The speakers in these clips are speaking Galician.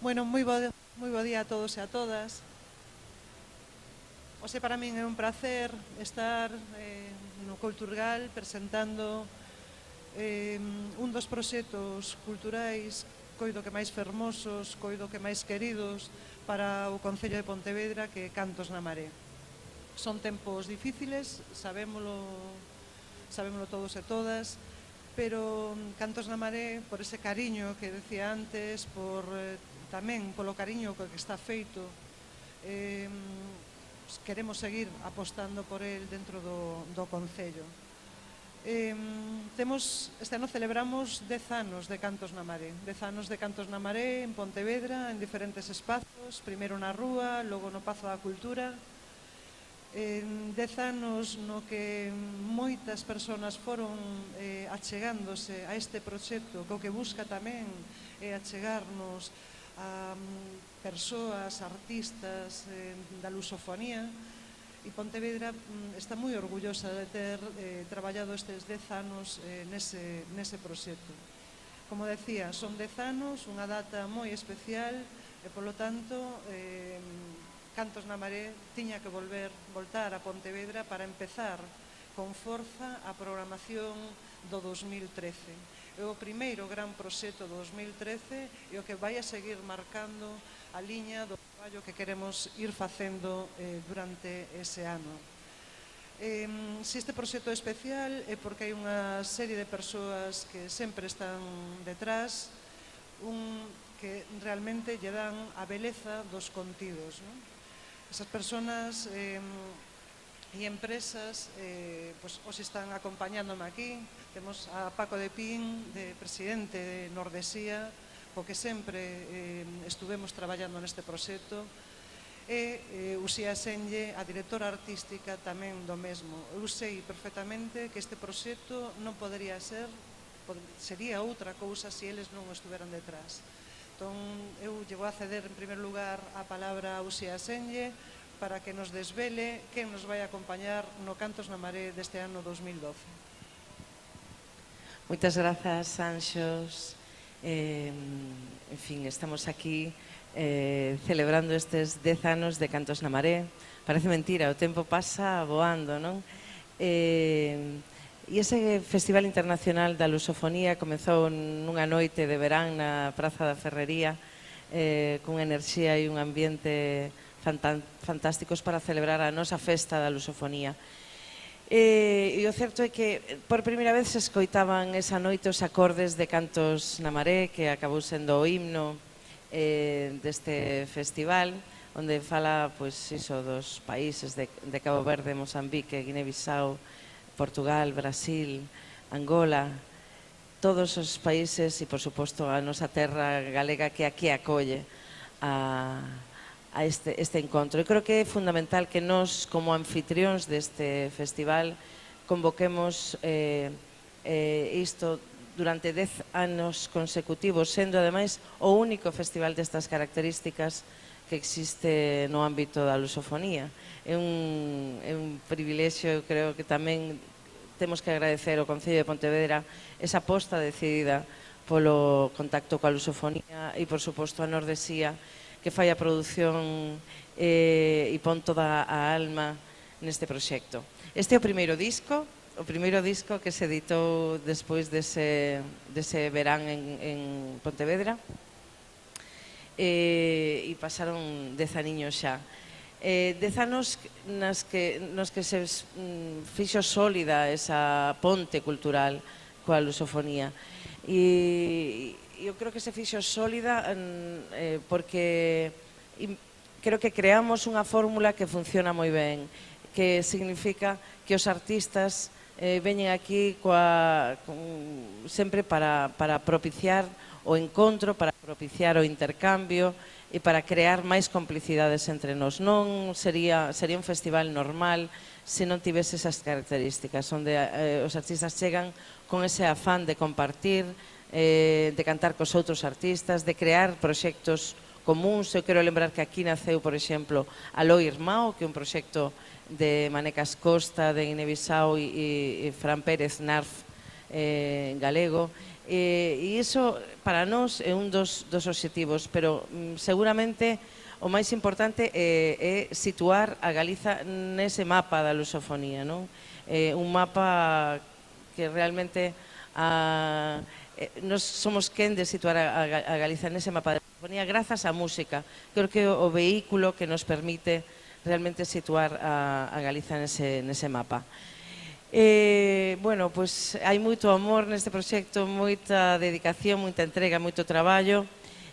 Bueno, moi bo día a todos e a todas. Ose para min é un placer estar no Culturgal presentando un dos proxectos culturais coido que máis fermosos, coido que máis queridos para o Concello de Pontevedra, que é Cantos na Maré. Son tempos difíciles, sabémolo todos e todas, pero Cantos na Maré, por ese cariño que decía antes, por tamén polo cariño que está feito, queremos seguir apostando por el dentro do Concello. Este ano celebramos 10 anos de Cantos na Maré, 10 anos de Cantos na Maré en Pontevedra, en diferentes espazos, primeiro na rúa, logo no Pazo da Cultura. 10 anos no que moitas persoas foron achegándose a este proxecto, que o que busca tamén é achegarnos a persoas, artistas da lusofonía, e Pontevedra está moi orgullosa de ter traballado estes 10 anos nese proxecto. Como decía, son 10 anos, unha data moi especial e, polo tanto, Cantos na Maré tiña que voltar a Pontevedra para empezar con forza a programación do 2013. É o primeiro gran proxecto do 2013 e o que vai a seguir marcando a liña do traballo que queremos ir facendo durante ese ano. Se este proxecto é especial é porque hai unha serie de persoas que sempre están detrás, que realmente lle dan a beleza dos contidos. Esas persoas e empresas os están acompañándome aquí. Temos a Paco de Pin, de presidente de Nordesía, co que sempre estuvemos traballando neste proxecto, e Uxía Senlle, a directora artística tamén do mesmo. Eu sei perfectamente que este proxecto non podería ser, sería outra cousa se eles non estuveran detrás. Entón, eu lle vou a ceder en primer lugar a palabra a Uxía Senlle para que nos desvele quen nos vai acompañar no Cantos na Maré deste ano 2012. Moitas grazas, Anxos. En fin, estamos aquí celebrando estes 10 anos de Cantos na Maré. Parece mentira, o tempo pasa voando, non? E ese Festival Internacional da Lusofonía comezou nunha noite de verán na Praza da Ferrería, cunha enerxía e un ambiente fantásticos para celebrar a nosa festa da lusofonía. E o certo é que por primeira vez se escoitaban esa noite os acordes de Cantos na Maré, que acabou sendo o himno deste festival, onde fala dos países de Cabo Verde, Mozambique, Guinea-Bissau, Portugal, Brasil, Angola, todos os países e, por suposto, a nosa terra galega que aquí acolle a este encontro. Eu creo que é fundamental que nós, como anfitrións deste festival, convoquemos isto durante 10 anos consecutivos, sendo ademais o único festival destas características que existe no ámbito da lusofonía. É un privilexio, eu creo que tamén temos que agradecer ao Concello de Pontevedra esa aposta decidida polo contacto coa lusofonía e, por suposto, a Nordesía, que fai a produción e pon toda a alma neste proxecto. Este é o primeiro disco que se editou despois dese verán en Pontevedra, e pasaron 10 aniños xa. 10 anos nos que se fixo sólida esa ponte cultural coa lusofonía. E eu creo que se fixo sólida porque creo que creamos unha fórmula que funciona moi ben, que significa que os artistas veñen aquí sempre para propiciar o encontro, para propiciar o intercambio e para crear máis complicidades entre nós. Non sería un festival normal se non tivese esas características, onde os artistas chegan con ese afán de compartir, de cantar cos outros artistas, de crear proxectos comuns. Eu quero lembrar que aquí naceu, por exemplo, Aló Irmão, que é un proxecto de Manecas Costa, de Guinea-Bissau e Fran Pérez Narf galego, E iso para nós é un dos obxectivos, pero seguramente o máis importante é situar a Galiza nese mapa da lusofonía, non? Un mapa que realmente nos somos quen de situar a Galiza nese mapa da lusofonía grazas á música. Creo que o vehículo que nos permite realmente situar a Galiza nese mapa. Bueno, pois hai moito amor neste proxecto, moita dedicación, moita entrega, moito traballo.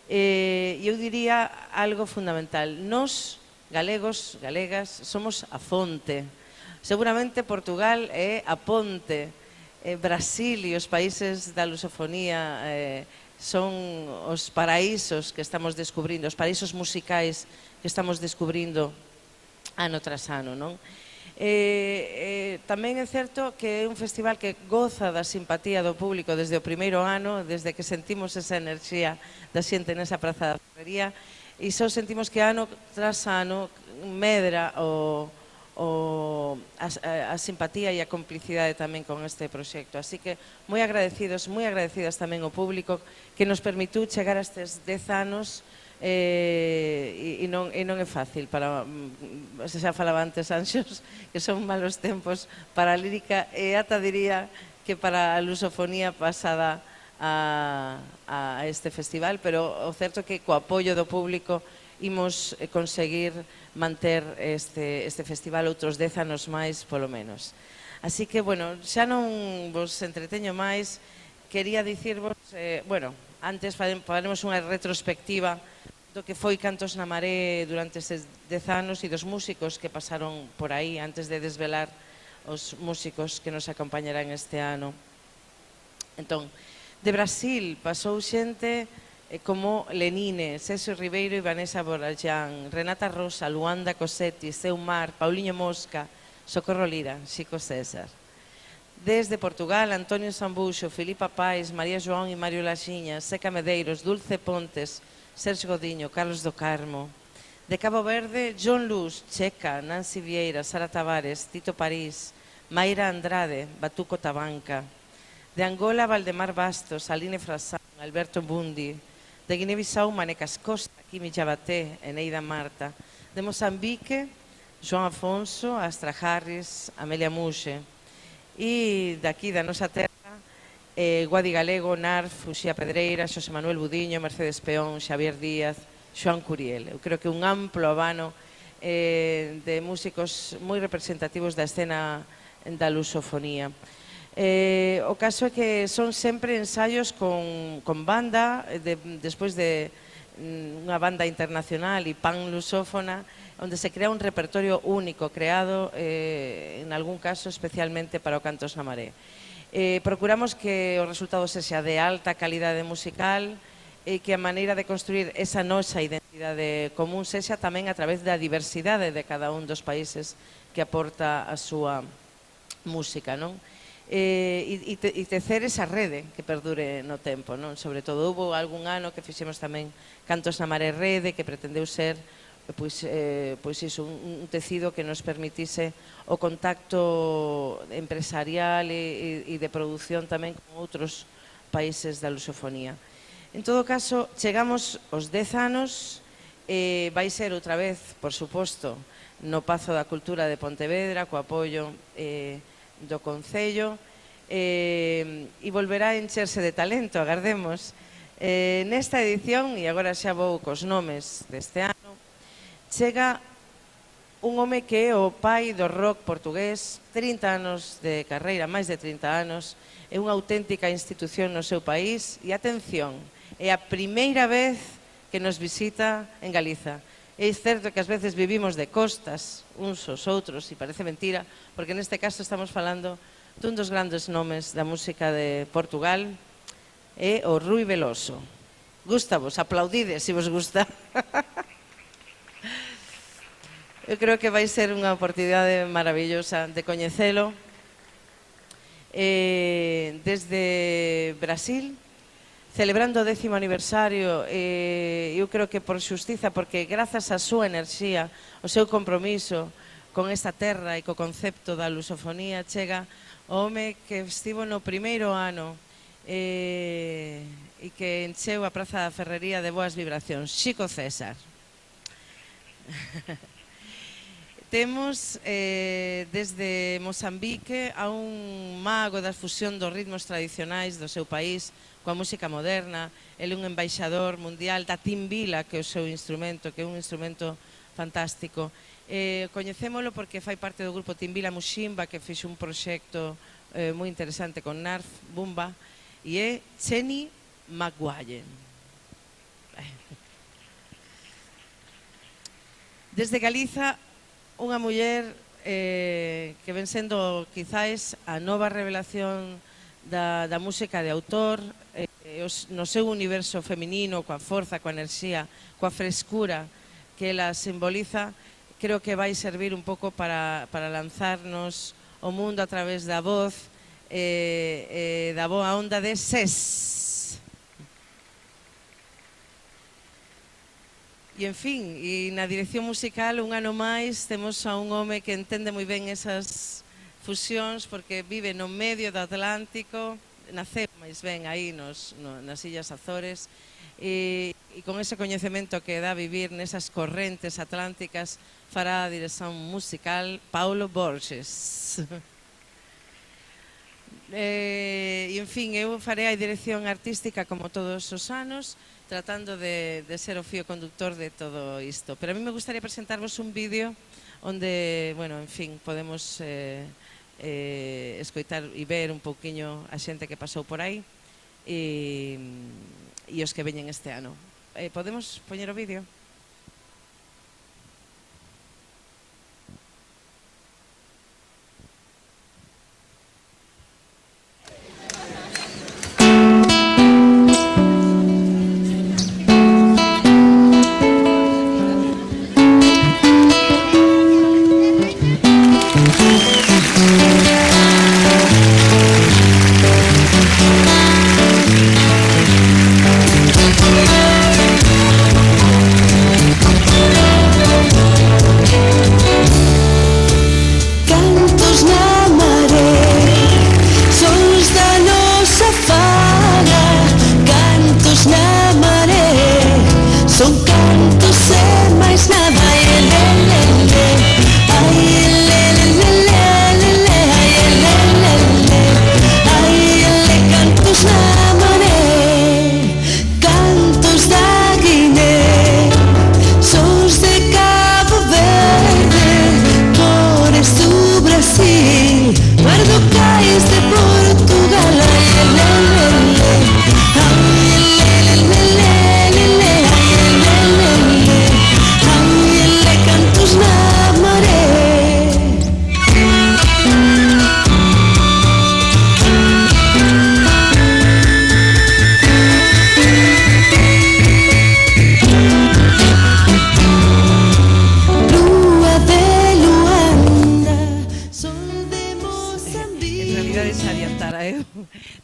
Eu diría algo fundamental. Nós, galegos, galegas, somos a fonte. Seguramente Portugal é a ponte. Brasil e os países da lusofonía son os paraísos que estamos descubrindo, os paraísos musicais que estamos descubrindo ano tras ano, non? Tamén é certo que é un festival que goza da simpatía do público desde o primeiro ano, desde que sentimos esa enerxía da xente nesa praza da Ferrería, e só sentimos que ano tras ano medra a simpatía e a complicidade tamén con este proxecto. Así que moi agradecidas tamén ao público que nos permitiu chegar a estes 10 anos. E non é fácil para, se xa falaba antes, Anxos, que son malos tempos para a lírica, e ata diría que para a lusofonía pasada a este festival, pero o certo é que co apoio do público imos conseguir manter este festival outros 10 anos máis, polo menos. Así que, bueno, xa non vos entreteño máis, quería dicirvos, bueno, antes faremos unha retrospectiva do que foi Cantos na Maré durante estes 10 anos e dos músicos que pasaron por aí antes de desvelar os músicos que nos acompañarán este ano. Entón, de Brasil pasou xente como Lenine, César Ribeiro e Vanessa Borallán, Renata Rosa, Luanda Cosetti, Seu Mar, Pauliño Mosca, Socorro Lira, Xico César. Desde Portugal, Antonio Sambuxo, Filipa Pais, María João e Mario Laxiña, Seca Medeiros, Dulce Pontes, Sergio Godiño, Carlos do Carmo. De Cabo Verde, John Luz, Checa, Nancy Vieira, Sara Tavares, Tito París, Mayra Andrade, Batuco Tabanca. De Angola, Valdemar Bastos, Aline Frasán, Alberto Bundi. De Guiné-Bissau, Manecas Costa, Kimi Jabaté, Eneida Marta. De Mozambique, João Afonso, Astra Harris, Amelia Muxe. E daqui da nosa terra, Guadi Galego, Narf, Uxía Pedreira, Xosé Manuel Budiño, Mercedes Peón, Xavier Díaz, Xoán Curiel. Eu creo que un amplo abano de músicos moi representativos da escena da lusofonía. O caso é que son sempre ensaios con banda, despois de unha banda internacional e pan-lusófona, onde se crea un repertorio único, creado, en algún caso, especialmente para o Cantos na Maré. Procuramos que o resultado sexa de alta calidade musical e que a maneira de construir esa nosa identidade común sexa tamén a través da diversidade de cada un dos países que aporta a súa música, non? E tecer esa rede que perdure no tempo, non? Sobre todo, houve algún ano que fixemos tamén Cantos na Maré Rede, que pretendeu ser pois iso, un tecido que nos permitise o contacto empresarial e de produción tamén con outros países da lusofonía. En todo caso, chegamos aos 10 anos, vai ser outra vez, por suposto, no Pazo da Cultura de Pontevedra, co apoio do Concello, e volverá a encherse de talento, agardemos. Nesta edición, e agora xa vou cos nomes deste ano, chega un home que é o pai do rock portugués, 30 anos de carreira, máis de 30 anos, é unha auténtica institución no seu país e, atención, é a primeira vez que nos visita en Galiza. É certo que ás veces vivimos de costas uns aos outros e parece mentira, porque neste caso estamos falando dun dos grandes nomes da música de Portugal, é o Rui Veloso. Gústavos, aplaudides se vos gusta. Eu creo que vai ser unha oportunidade maravillosa de coñecelo. Desde Brasil, celebrando o 10º aniversario, eu creo que por xustiza, porque grazas á súa enerxía, o seu compromiso con esta terra e co concepto da lusofonía, chega o home que estivo no primeiro ano e que encheu a Praza da Ferrería de boas vibracións. Xico César. Temos desde Mozambique a un mago da fusión dos ritmos tradicionais do seu país coa música moderna. Ele é un embaixador mundial da timbila, que é o seu instrumento, que é un instrumento fantástico. Coñecémolo porque fai parte do grupo Timbila Mushimba, que fixe un proxecto moi interesante con Narf Bumba, e é Cheni Maguire. Desde Galiza, unha muller que ven sendo quizáis a nova revelación da música de autor, no seu universo feminino, coa forza, coa enerxía, coa frescura que ela simboliza. Creo que vai servir un pouco para lanzarnos o mundo a través da voz, da boa onda de SES. E, en fin, e na dirección musical, un ano máis, temos a un home que entende moi ben esas fusións, porque vive no medio do Atlántico, naceu máis ben aí nas Illas Azores, e con ese coñecemento que dá vivir nesas correntes atlánticas, fará a dirección musical Paulo Borges. E, en fin, eu farei a dirección artística como todos os anos, tratando de ser o fío conductor de todo isto. Pero a mí me gustaría presentarvos un vídeo onde, bueno, en fin, podemos escoitar e ver un pouquiño a xente que pasou por aí e os que veñen este ano. Podemos poñer o vídeo?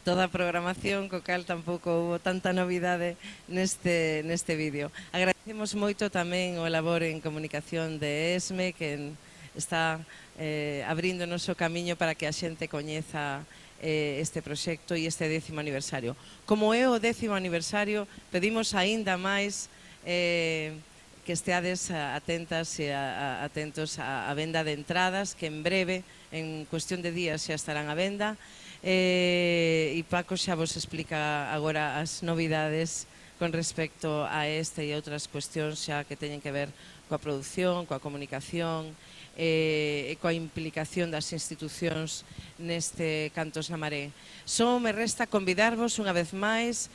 Toda a programación, co cal tampouco houve tanta novidade neste vídeo. Agradecemos moito tamén o labor en comunicación de ESME, que está abrindo o noso camiño para que a xente coñeza este proxecto e este 10º aniversario. Como é o 10º aniversario, pedimos aínda máis que esteades atentas e atentos á venda de entradas, que en breve, en cuestión de días, xa estarán á venda. E Paco xa vos explica agora as novidades con respecto a este e outras cuestións xa que teñen que ver coa produción, coa comunicación e coa implicación das institucións neste Cantos na Maré. Só me resta convidarvos unha vez máis,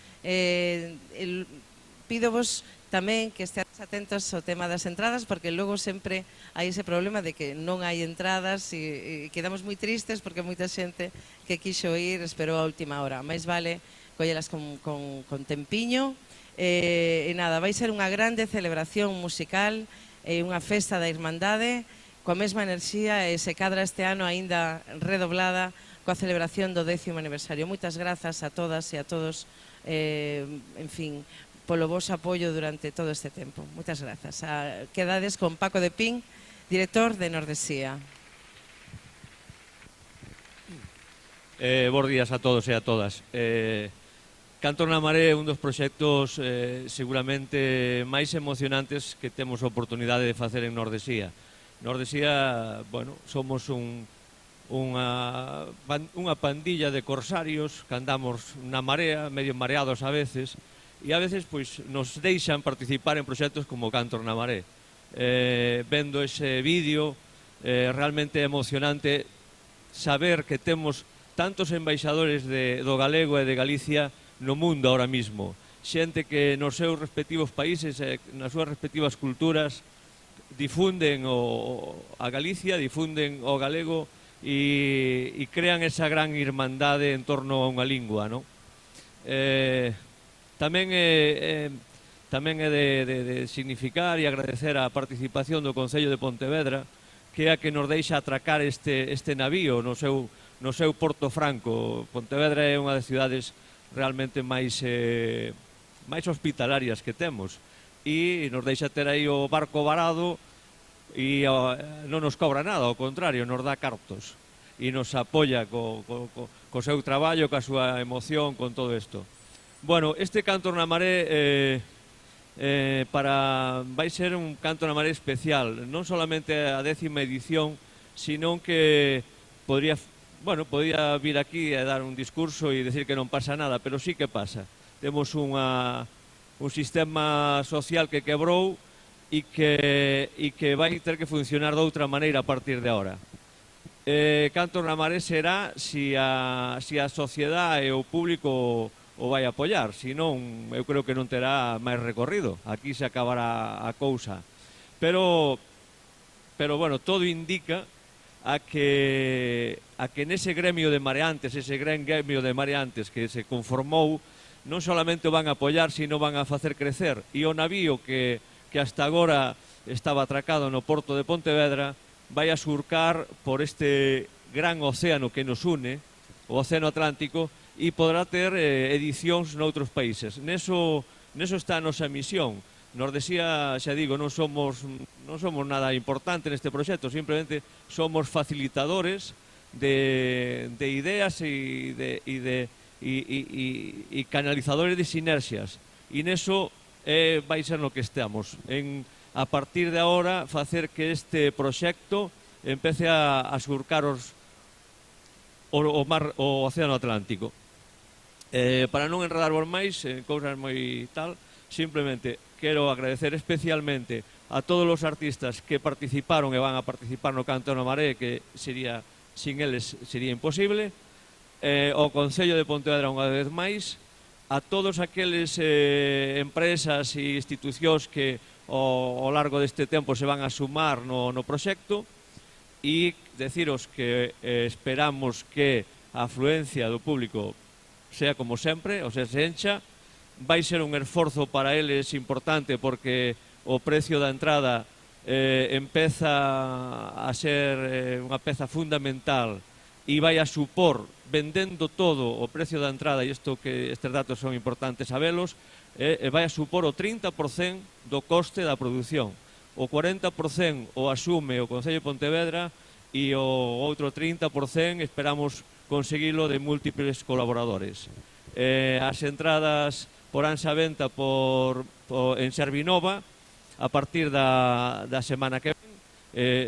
pídovos tamén que esteades atentos ao tema das entradas, porque logo sempre hai ese problema de que non hai entradas e quedamos moi tristes porque moita xente que quixo ir esperou a última hora. Mais vale collelas con tempiño. E nada, vai ser unha grande celebración musical e unha festa da Irmandade coa mesma enerxía e se cadra este ano aínda redoblada coa celebración do 10º aniversario. Moitas grazas a todas e a todos, en fin, polo vos apoio durante todo este tempo. Moitas grazas. Quedades con Paco de Pin, director de Nordesía. Bos días a todos e a todas. Cantos na Maré é un dos proxectos seguramente máis emocionantes que temos a oportunidade de facer en Nordesía. Nordesía, bueno, somos unha pandilla de corsarios que andamos na marea, medio mareados a veces, e a veces pois, nos deixan participar en proxectos como Cantos na Maré. Vendo ese vídeo, realmente emocionante saber que temos tantos embaixadores do galego e de Galicia no mundo ahora mismo. Xente que nos seus respectivos países, nas súas respectivas culturas, difunden a Galicia, difunden o galego e crean esa gran irmandade en torno a unha lingua, non? Tamén é de significar e agradecer a participación do Concello de Pontevedra, que é a que nos deixa atracar este navío no seu Porto Franco. Pontevedra é unha das cidades realmente máis hospitalarias que temos e nos deixa ter aí o barco varado e non nos cobra nada, ao contrario, nos dá cartos e nos apoia co seu traballo, coa súa emoción, con todo isto. Bueno, este Cantos na Maré vai ser un Canto na Maré especial, non solamente a 10ª edición, sino que podría vir aquí e dar un discurso e decir que non pasa nada, pero sí que pasa. Temos un sistema social que quebrou e que vai ter que funcionar de outra maneira a partir de agora. Cantos na Maré será si a sociedade e o público o vai apoiar, senón eu creo que non terá máis recorrido, aquí se acabará a cousa. Pero bueno, todo indica a que nese gremio de mareantes, ese gran gremio de mareantes que se conformou, non solamente o van a apoiar, sino van a facer crecer. E o navío que hasta agora estaba atracado no porto de Pontevedra vai a surcar por este gran océano que nos une, o Océano Atlántico, e poderá ter edicións noutros países. Neso está a nosa misión. Nordesía, xa digo, non somos nada importante neste proxecto, simplemente somos facilitadores de ideas e canalizadores de sinerxias. E neso vai ser no que estamos. A partir de agora, facer que este proxecto empece a surcar o Océano Atlántico. Para non enredarvos máis en cousas moi tal, simplemente quero agradecer especialmente a todos os artistas que participaron e van a participar no Canto na Maré, que sin eles sería imposible, ao Concello de Pontevedra unha vez máis, a todos aqueles empresas e institucións que ao largo deste tempo se van a sumar no proxecto, e deciros que esperamos que a afluencia do público sea como sempre, o sea, se encha. Vai ser un esforzo para eles importante porque o precio da entrada empeza a ser unha peza fundamental e vai a supor, vendendo todo o precio da entrada, e estes datos son importantes sabelos, vai a supor o 30% do coste da produción. O 40% o asume o Concello de Pontevedra e o outro 30% esperamos conseguilo de múltiples colaboradores. As entradas poránse a venta en Servinova a partir da semana que ven.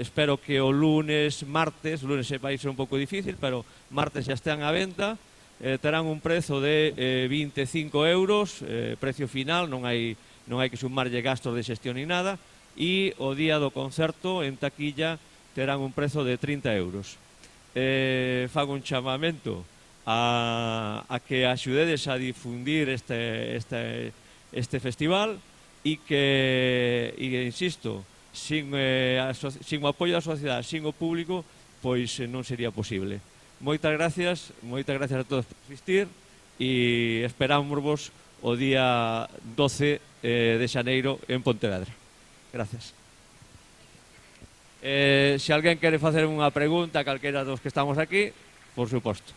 Espero que o lunes vai ser un pouco difícil, pero martes xa están a venta. Terán un prezo de 25 euros, precio final, non hai que sumarlle gastos de xestión ni nada, e o día do concerto en taquilla terán un prezo de 30 euros. Fago un chamamento a que axudedes a difundir este festival e que, insisto, sin o apoio da sociedade, sin o público, pois non sería posible. Moitas gracias a todos por asistir e esperámosvos o día 12 de xaneiro en Pontevedra. Gracias. Se alguén quere facer unha pregunta a calquera dos que estamos aquí, por suposto.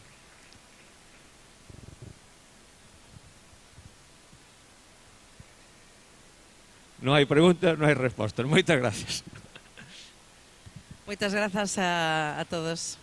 Non hai preguntas, non hai respostas. Moitas gracias. Moitas grazas a todos.